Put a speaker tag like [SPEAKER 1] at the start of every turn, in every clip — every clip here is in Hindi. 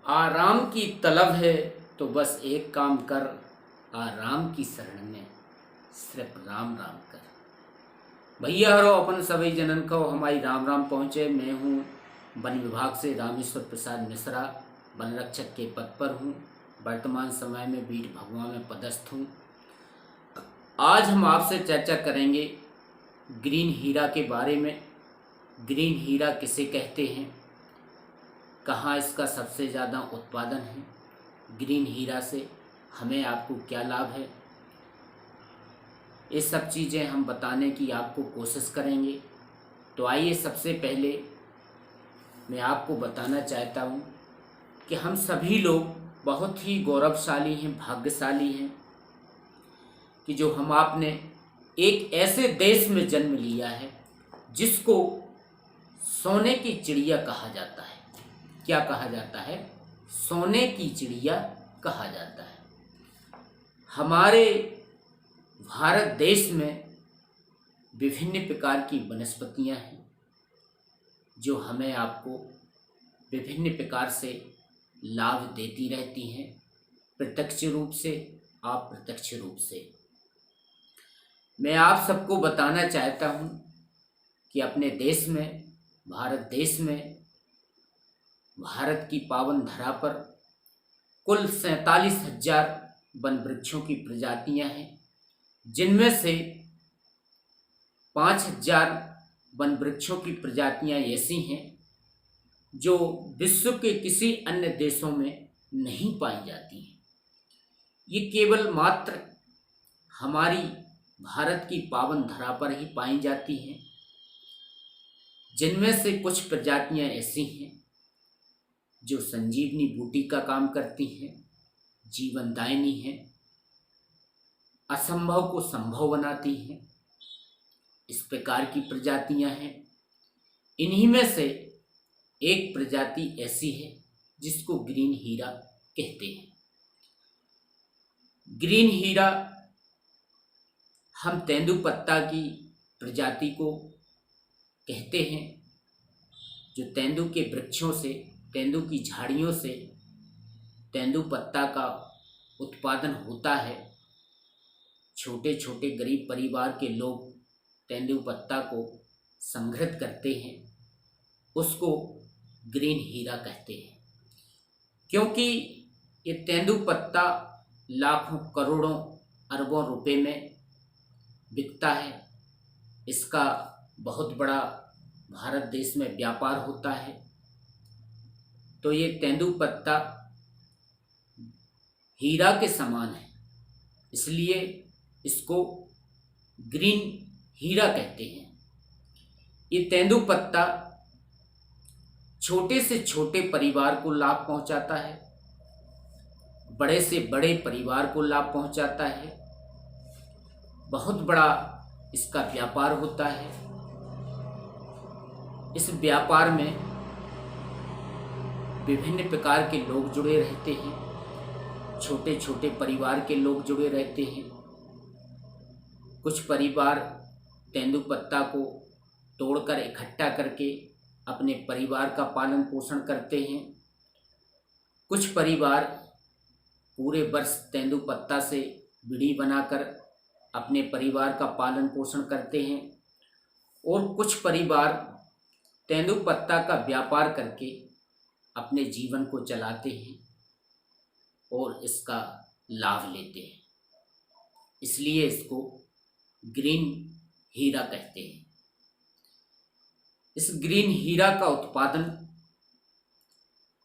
[SPEAKER 1] आराम की तलब है तो बस एक काम कर, आराम की शरण में सिर्फ राम राम कर। भैया हरो अपन सभी जनन को हमारी राम राम पहुँचे। मैं हूँ वन विभाग से रामेश्वर प्रसाद मिश्रा, वन रक्षक के पद पर हूँ। वर्तमान समय में बीट भगवा में पदस्थ हूँ। आज हम आपसे चर्चा करेंगे ग्रीन हीरा के बारे में। ग्रीन हीरा किसे कहते हैं, कहाँ इसका सबसे ज़्यादा उत्पादन है, ग्रीन हीरा से हमें आपको क्या लाभ है, ये सब चीज़ें हम बताने की आपको कोशिश करेंगे। तो आइए, सबसे पहले मैं आपको बताना चाहता हूँ कि हम सभी लोग बहुत ही गौरवशाली हैं, भाग्यशाली हैं कि जो हम आपने एक ऐसे देश में जन्म लिया है जिसको सोने की चिड़िया कहा जाता है। क्या कहा जाता है? सोने की चिड़िया कहा जाता है। हमारे भारत देश में विभिन्न प्रकार की वनस्पतियां हैं जो हमें आपको विभिन्न प्रकार से लाभ देती रहती हैं, प्रत्यक्ष रूप से, अप्रत्यक्ष रूप से। मैं आप सबको बताना चाहता हूं कि अपने देश में, भारत देश में, भारत की पावन धरा पर कुल 47,000 वन वृक्षों की प्रजातियां हैं, जिनमें से 5,000 वन वृक्षों की प्रजातियां ऐसी हैं जो विश्व के किसी अन्य देशों में नहीं पाई जाती हैं। ये केवल मात्र हमारी भारत की पावन धरा पर ही पाई जाती हैं, जिनमें से कुछ प्रजातियां ऐसी हैं जो संजीवनी बूटी का काम करती हैं, जीवनदायिनी हैं, असंभव को संभव बनाती हैं। इस प्रकार की प्रजातियां हैं। इन्हीं में से एक प्रजाति ऐसी है जिसको ग्रीन हीरा कहते हैं। ग्रीन हीरा हम तेंदुपत्ता की प्रजाति को कहते हैं, जो तेंदु के वृक्षों से, तेंदु की झाड़ियों से तेंदुपत्ता का उत्पादन होता है। छोटे छोटे गरीब परिवार के लोग तेंदुपत्ता को संग्रहित करते हैं, उसको ग्रीन हीरा कहते हैं। क्योंकि ये तेंदुपत्ता लाखों, करोड़ों, अरबों रुपए में बिकता है। इसका बहुत बड़ा भारत देश में व्यापार होता है। तो ये तेंदुपत्ता हीरा के समान है, इसलिए इसको ग्रीन हीरा कहते हैं। ये तेंदुपत्ता छोटे से छोटे परिवार को लाभ पहुंचाता है, बड़े से बड़े परिवार को लाभ पहुंचाता है। बहुत बड़ा इसका व्यापार होता है। इस व्यापार में विभिन्न प्रकार के लोग जुड़े रहते हैं, छोटे छोटे परिवार के लोग जुड़े रहते हैं। कुछ परिवार तेंदुपत्ता को तोड़कर इकट्ठा करके अपने परिवार का पालन पोषण करते हैं। कुछ परिवार पूरे वर्ष तेंदुपत्ता से बीड़ी बनाकर अपने परिवार का पालन पोषण करते हैं, और कुछ परिवार तेंदुपत्ता का व्यापार करके अपने जीवन को चलाते हैं और इसका लाभ लेते हैं। इसलिए इसको ग्रीन हीरा कहते हैं। इस ग्रीन हीरा का उत्पादन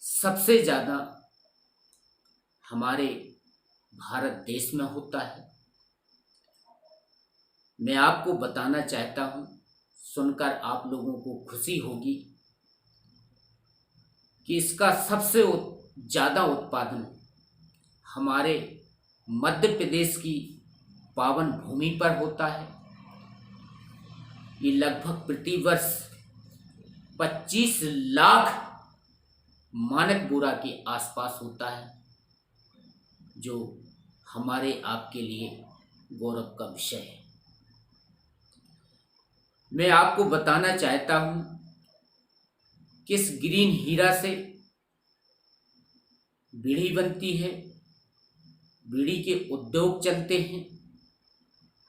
[SPEAKER 1] सबसे ज़्यादा हमारे भारत देश में होता है। मैं आपको बताना चाहता हूं, सुनकर आप लोगों को खुशी होगी कि इसका सबसे ज़्यादा उत्पादन हमारे मध्य प्रदेश की पावन भूमि पर होता है। ये लगभग प्रति वर्ष 25 लाख मानक बोरा के आसपास होता है, जो हमारे आपके लिए गौरव का विषय है। मैं आपको बताना चाहता हूं कि इस ग्रीन हीरा से बीड़ी बनती है, बीड़ी के उद्योग चलते हैं,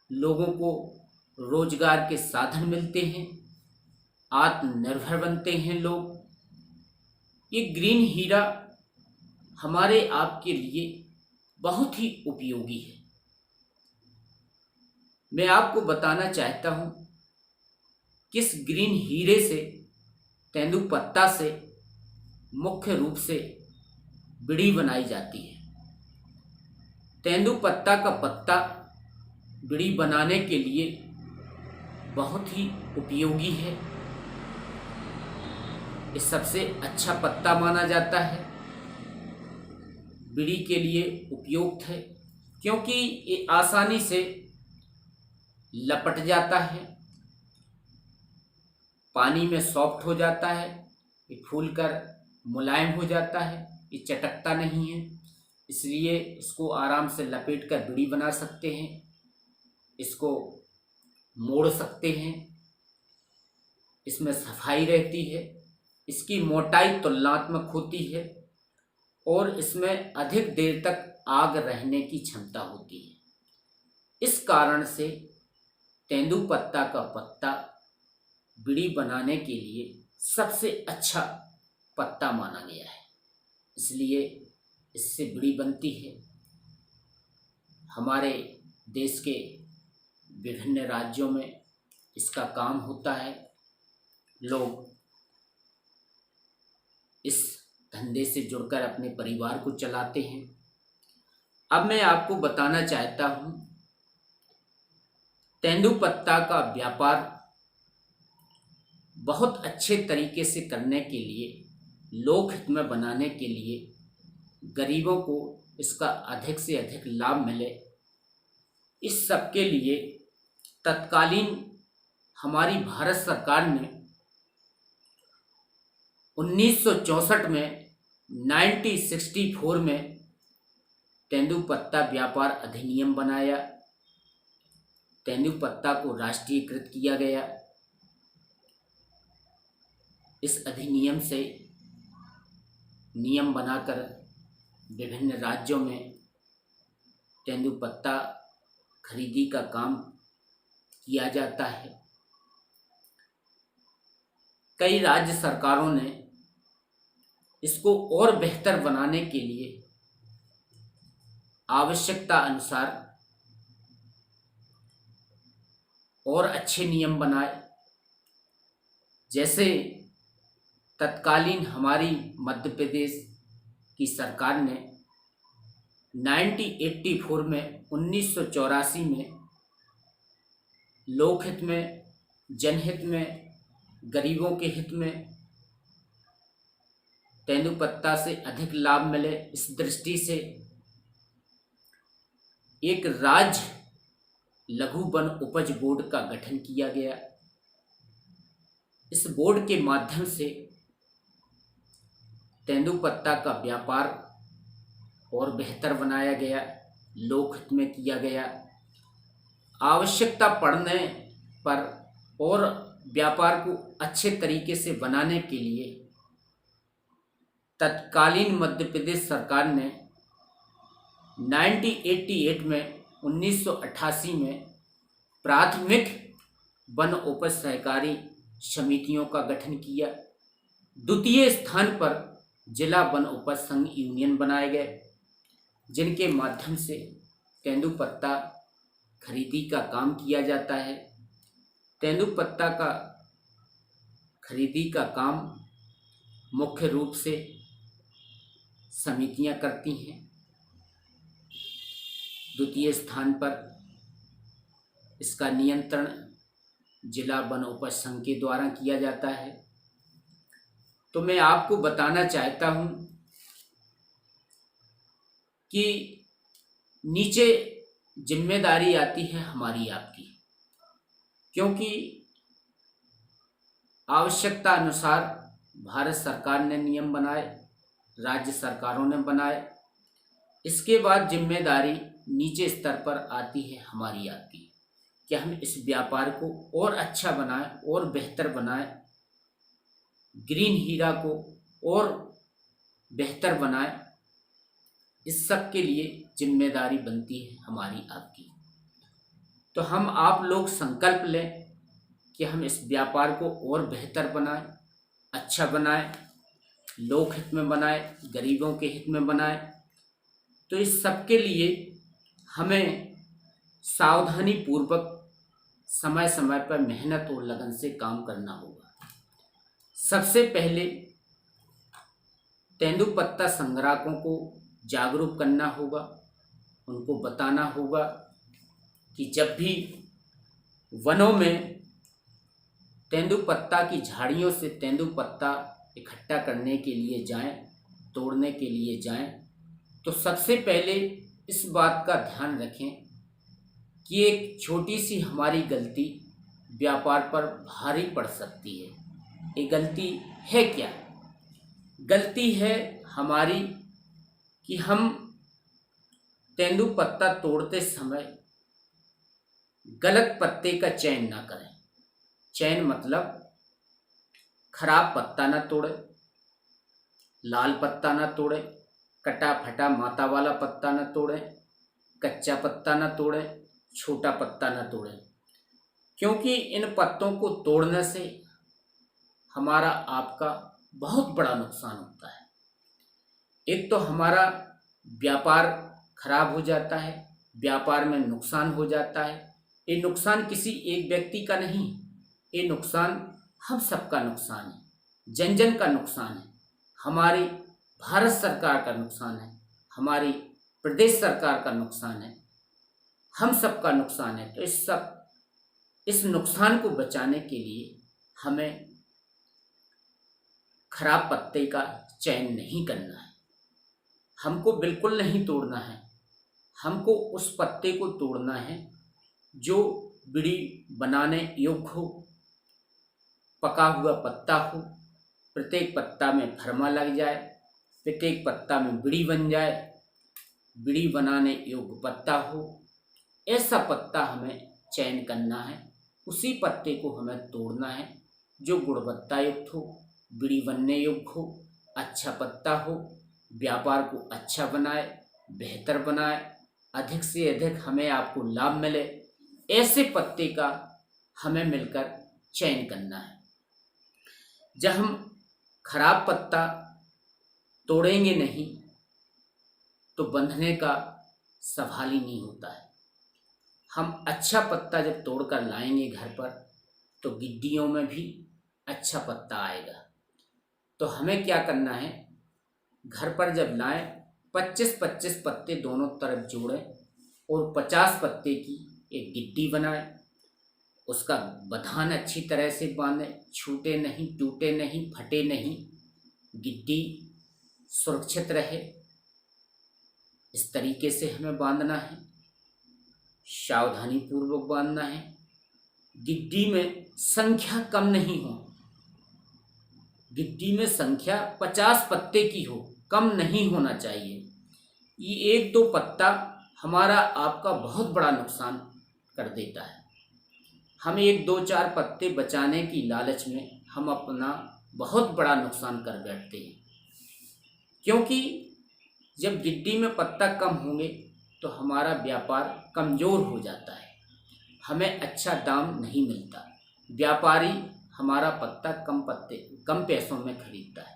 [SPEAKER 1] लोगों को रोजगार के साधन मिलते हैं, आत्मनिर्भर बनते हैं लोग। ये ग्रीन हीरा हमारे आपके लिए बहुत ही उपयोगी है। मैं आपको बताना चाहता हूं कि इस ग्रीन हीरे से, तेंदुपत्ता से मुख्य रूप से बीड़ी बनाई जाती है। तेंदुपत्ता का पत्ता बीड़ी बनाने के लिए बहुत ही उपयोगी है। ये सबसे अच्छा पत्ता माना जाता है, बीड़ी के लिए उपयुक्त है, क्योंकि ये आसानी से लपट जाता है, पानी में सॉफ्ट हो जाता है, ये फूलकर मुलायम हो जाता है, ये चटकता नहीं है, इसलिए इसको आराम से लपेटकर बीड़ी बना सकते हैं, इसको मोड़ सकते हैं, इसमें सफाई रहती है, इसकी मोटाई तुलनात्मक होती है और इसमें अधिक देर तक आग रहने की क्षमता होती है। इस कारण से तेंदुपत्ता का पत्ता बीड़ी बनाने के लिए सबसे अच्छा पत्ता माना गया है, इसलिए इससे बीड़ी बनती है। हमारे देश के विभिन्न राज्यों में इसका काम होता है, लोग इस धंधे से जुड़कर अपने परिवार को चलाते हैं। अब मैं आपको बताना चाहता हूं, तेंदुपत्ता का व्यापार बहुत अच्छे तरीके से करने के लिए, लोक हित में बनाने के लिए, गरीबों को इसका अधिक से अधिक लाभ मिले, इस सब के लिए तत्कालीन हमारी भारत सरकार ने 1964 में 1964 में तेंदुपत्ता व्यापार अधिनियम बनाया। तेंदुपत्ता को राष्ट्रीयकृत किया गया। इस अधिनियम से नियम बनाकर विभिन्न राज्यों में तेंदुपत्ता खरीदी का काम किया जाता है। कई राज्य सरकारों ने इसको और बेहतर बनाने के लिए आवश्यकता अनुसार और अच्छे नियम बनाए। जैसे तत्कालीन हमारी मध्य प्रदेश की सरकार ने 1984 में 1984 में लोकहित में, जनहित में, गरीबों के हित में तेंदुपत्ता से अधिक लाभ मिले, इस दृष्टि से एक राज्य लघु वन उपज बोर्ड का गठन किया गया। इस बोर्ड के माध्यम से तेंदुपत्ता का व्यापार और बेहतर बनाया गया, लोकहित में किया गया। आवश्यकता पड़ने पर और व्यापार को अच्छे तरीके से बनाने के लिए तत्कालीन मध्य प्रदेश सरकार ने 1988 में 1988 में प्राथमिक वन उपज सहकारी समितियों का गठन किया। द्वितीय स्थान पर जिला वन उपज संघ यूनियन बनाए गए, जिनके माध्यम से तेंदुपत्ता खरीदी का काम किया जाता है। तेंदुपत्ता का खरीदी का काम मुख्य रूप से समितियां करती हैं। द्वितीय स्थान पर इसका नियंत्रण जिला वन उपज संघ के द्वारा किया जाता है। तो मैं आपको बताना चाहता हूं कि नीचे जिम्मेदारी आती है हमारी आपकी, क्योंकि आवश्यकता अनुसार भारत सरकार ने नियम बनाए, राज्य सरकारों ने बनाए। इसके बाद जिम्मेदारी नीचे स्तर पर आती है हमारी आपकी कि हम इस व्यापार को और अच्छा बनाएं और बेहतर बनाएं, ग्रीन हीरा को और बेहतर बनाएं, इस सब के लिए जिम्मेदारी बनती है हमारी आपकी। तो हम आप लोग संकल्प लें कि हम इस व्यापार को और बेहतर बनाएं, अच्छा बनाएं, लोक हित में बनाएं, गरीबों के हित में बनाएं। तो इस सब के लिए हमें सावधानी पूर्वक समय समय पर मेहनत और लगन से काम करना होगा। सबसे पहले तेंदुपत्ता संग्राहकों को जागरूक करना होगा, उनको बताना होगा कि जब भी वनों में तेंदुपत्ता की झाड़ियों से तेंदुपत्ता इकट्ठा करने के लिए जाएं, तोड़ने के लिए जाएं, तो सबसे पहले इस बात का ध्यान रखें कि एक छोटी सी हमारी गलती व्यापार पर भारी पड़ सकती है। ये गलती है क्या? गलती है हमारी कि हम तेंदुपत्ता तोड़ते समय गलत पत्ते का चयन ना करें। चयन मतलब खराब पत्ता ना तोड़े, लाल पत्ता ना तोड़े, कटा फटा माता वाला पत्ता ना तोड़े, कच्चा पत्ता ना तोड़े, छोटा पत्ता ना तोड़े, क्योंकि इन पत्तों को तोड़ने से हमारा आपका बहुत बड़ा नुकसान होता है। एक तो हमारा व्यापार खराब हो जाता है, व्यापार में नुकसान हो जाता है। ये नुकसान किसी एक व्यक्ति का नहीं, ये नुकसान हम सबका नुकसान है, जन जन का नुकसान है, हमारी भारत सरकार का नुकसान है, हमारी प्रदेश सरकार का नुकसान है, हम सबका नुकसान है। तो इस नुकसान को बचाने के लिए हमें खराब पत्ते का चयन नहीं करना है, हमको बिल्कुल नहीं तोड़ना है। हमको उस पत्ते को तोड़ना है जो बीड़ी बनाने योग्य हो, पका हुआ पत्ता हो, प्रत्येक पत्ता में फरमा लग जाए, प्रत्येक पत्ता में बीड़ी बन जाए, बीड़ी बनाने योग्य पत्ता हो, ऐसा पत्ता हमें चयन करना है। उसी पत्ते को हमें तोड़ना है जो गुणवत्ता युक्त हो, बीड़ी बनने योग्य हो, अच्छा पत्ता हो, व्यापार को अच्छा बनाए, बेहतर बनाए, अधिक से अधिक हमें आपको लाभ मिले, ऐसे पत्ते का हमें मिलकर चयन करना है। जब हम खराब पत्ता तोड़ेंगे नहीं तो बंधने का सवाल ही नहीं होता है। हम अच्छा पत्ता जब तोड़कर लाएंगे घर पर तो गिड्डियों में भी अच्छा पत्ता आएगा। तो हमें क्या करना है, घर पर जब लाएं 25-25 पत्ते दोनों तरफ जोड़ें और 50 पत्ते की एक गिट्टी बनाएं, उसका बंधान अच्छी तरह से बांधें, छूटे नहीं, टूटे नहीं, फटे नहीं, गिट्टी सुरक्षित रहे, इस तरीके से हमें बांधना है, सावधानी पूर्वक बांधना है। गिट्टी में संख्या कम नहीं हो, गिट्टी में संख्या 50 पत्ते की हो, कम नहीं होना चाहिए। ये एक दो पत्ता हमारा आपका बहुत बड़ा नुकसान कर देता है। हम एक दो चार पत्ते बचाने की लालच में हम अपना बहुत बड़ा नुकसान कर बैठते हैं, क्योंकि जब गिट्टी में पत्ता कम होंगे तो हमारा व्यापार कमज़ोर हो जाता है, हमें अच्छा दाम नहीं मिलता, व्यापारी हमारा पत्ता कम पैसों में खरीदता है।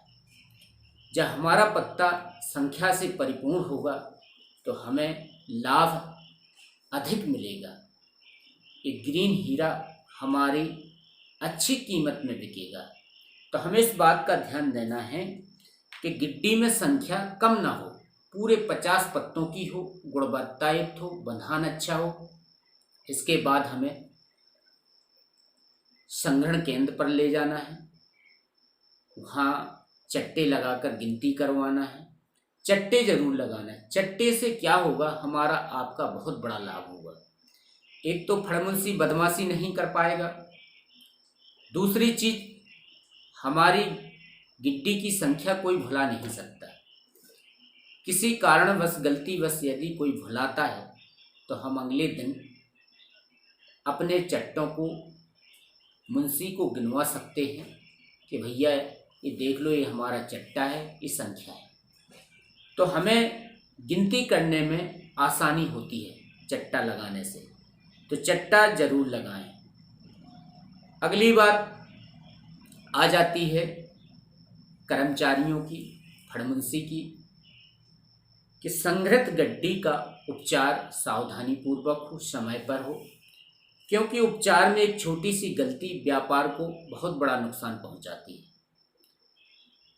[SPEAKER 1] जब हमारा पत्ता संख्या से परिपूर्ण होगा तो हमें लाभ अधिक मिलेगा, ये ग्रीन हीरा हमारी अच्छी कीमत में बिकेगा। तो हमें इस बात का ध्यान देना है कि गिट्टी में संख्या कम ना हो, पूरे 50 पत्तों की हो, गुणवत्ता युक्त हो, बंधान अच्छा हो। इसके बाद हमें संग्रहण केंद्र पर ले जाना है, वहाँ चट्टे लगाकर गिनती करवाना है। चट्टे जरूर लगाना है, चट्टे से क्या होगा, हमारा आपका बहुत बड़ा लाभ होगा। एक तो फड़मुंसी बदमाशी नहीं कर पाएगा, दूसरी चीज हमारी गिट्टी की संख्या कोई भुला नहीं सकता। किसी कारणवश गलतीवश यदि कोई भुलाता है तो हम अगले दिन अपने चट्टों को मुंशी को गिनवा सकते हैं कि भैया ये देख लो, ये हमारा चट्टा है, ये संख्या है। तो हमें गिनती करने में आसानी होती है चट्टा लगाने से, तो चट्टा जरूर लगाएं। अगली बात आ जाती है कर्मचारियों की, फड़मुंसी की, कि संग्रहित गड्डी का उपचार सावधानी पूर्वक हो, समय पर हो, क्योंकि उपचार में एक छोटी सी गलती व्यापार को बहुत बड़ा नुकसान पहुंचाती है।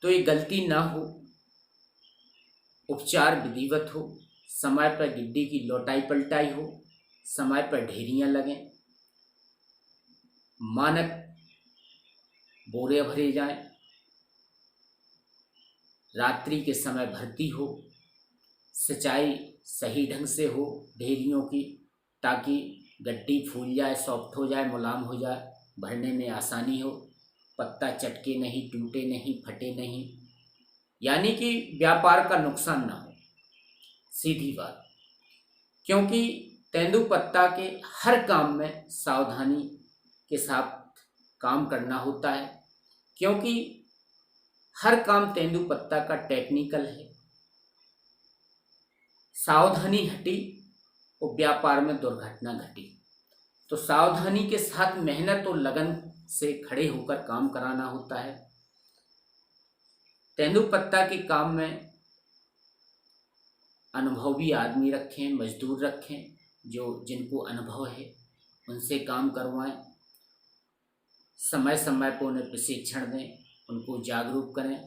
[SPEAKER 1] तो ये गलती ना हो, उपचार विधिवत हो, समय पर गिड्डी की लौटाई पलटाई हो, समय पर ढेरियां लगें, मानक बोरे भरे जाएं, रात्रि के समय भर्ती हो, सिंचाई सही ढंग से हो ढेरियों की, ताकि गड्डी फूल जाए, सॉफ्ट हो जाए, मुलायम हो जाए, भरने में आसानी हो, पत्ता चटके नहीं, टूटे नहीं, फटे नहीं, यानी कि व्यापार का नुकसान ना हो, सीधी बात। क्योंकि तेंदुपत्ता के हर काम में सावधानी के साथ काम करना होता है, क्योंकि हर काम तेंदुपत्ता का टेक्निकल है। सावधानी हटी और व्यापार में दुर्घटना घटी। तो सावधानी के साथ मेहनत और लगन से खड़े होकर काम कराना होता है। तेंदुपत्ता के काम में अनुभवी आदमी रखें, मजदूर रखें, जो जिनको अनुभव है उनसे काम करवाएं, समय समय पर उन्हें प्रशिक्षण दें, उनको जागरूक करें,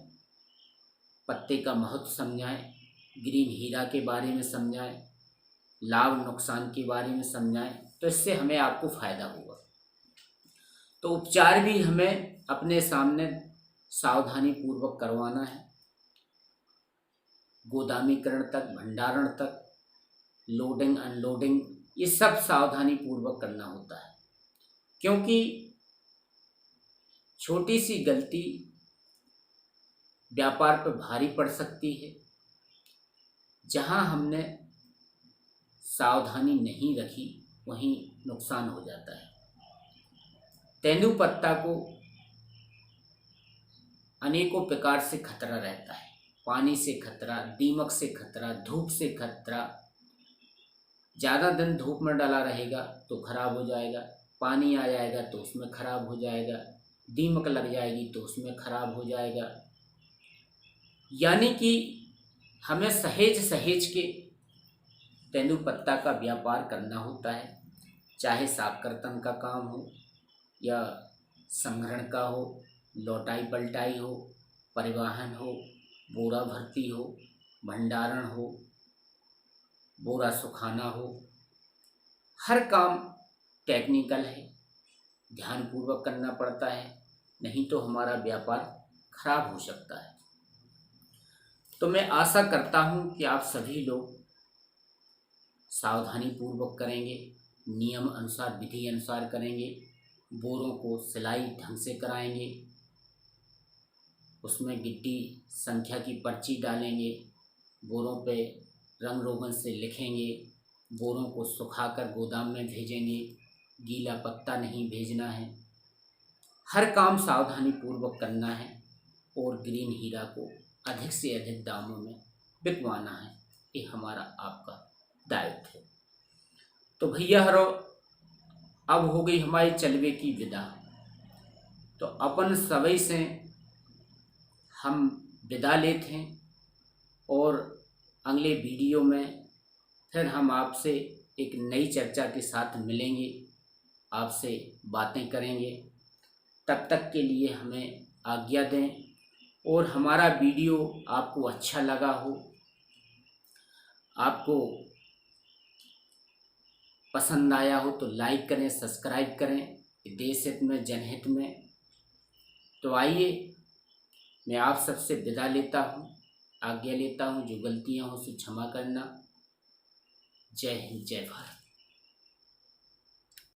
[SPEAKER 1] पत्ते का महत्व समझाएं, ग्रीन हीरा के बारे में समझाएं, लाभ नुकसान के बारे में समझाएं, तो इससे हमें आपको फायदा होगा। तो उपचार भी हमें अपने सामने सावधानी पूर्वक करवाना है, गोदामीकरण तक, भंडारण तक, लोडिंग अनलोडिंग, ये सब सावधानी पूर्वक करना होता है। क्योंकि छोटी सी गलती व्यापार पर भारी पड़ सकती है। जहां हमने सावधानी नहीं रखी वहीं नुकसान हो जाता है। तेंदुपत्ता को अनेकों प्रकार से खतरा रहता है, पानी से खतरा, दीमक से खतरा, धूप से खतरा। ज़्यादा दिन धूप में डाला रहेगा तो खराब हो जाएगा, पानी आ जाएगा तो उसमें खराब हो जाएगा, दीमक लग जाएगी तो उसमें खराब हो जाएगा। यानी कि हमें सहेज सहेज के तेंदुपत्ता का व्यापार करना होता है, चाहे साफ कर्तन का काम हो या संग्रहण का हो, लौटाई पलटाई हो, परिवहन हो, बोरा भर्ती हो, भंडारण हो, बोरा सुखाना हो। हर काम टेक्निकल है, ध्यानपूर्वक करना पड़ता है, नहीं तो हमारा व्यापार खराब हो सकता है। तो मैं आशा करता हूँ कि आप सभी लोग सावधानी पूर्वक करेंगे, नियम अनुसार, विधि अनुसार करेंगे, बोरों को सिलाई ढंग से कराएंगे, उसमें गिट्टी संख्या की पर्ची डालेंगे, बोरों पे रंग रोगन से लिखेंगे, बोरों को सुखाकर गोदाम में भेजेंगे, गीला पत्ता नहीं भेजना है। हर काम सावधानी पूर्वक करना है और ग्रीन हीरा को अधिक से अधिक दामों में बिकवाना है। ये हमारा आपका दायित्व है। तो भैया हरो, अब हो गई हमारी चलवे की विदा। तो अपन सभी से हम विदा लेते हैं और अगले वीडियो में फिर हम आपसे एक नई चर्चा के साथ मिलेंगे, आपसे बातें करेंगे। तब तक के लिए हमें आज्ञा दें। और हमारा वीडियो आपको अच्छा लगा हो, आपको पसंद आया हो तो लाइक करें, सब्सक्राइब करें, देश हित में, जनहित में। तो आइए, मैं आप सबसे विदा लेता हूँ, आज्ञा लेता हूँ। जो गलतियाँ हो उसे क्षमा करना। जय हिंद, जय भारत।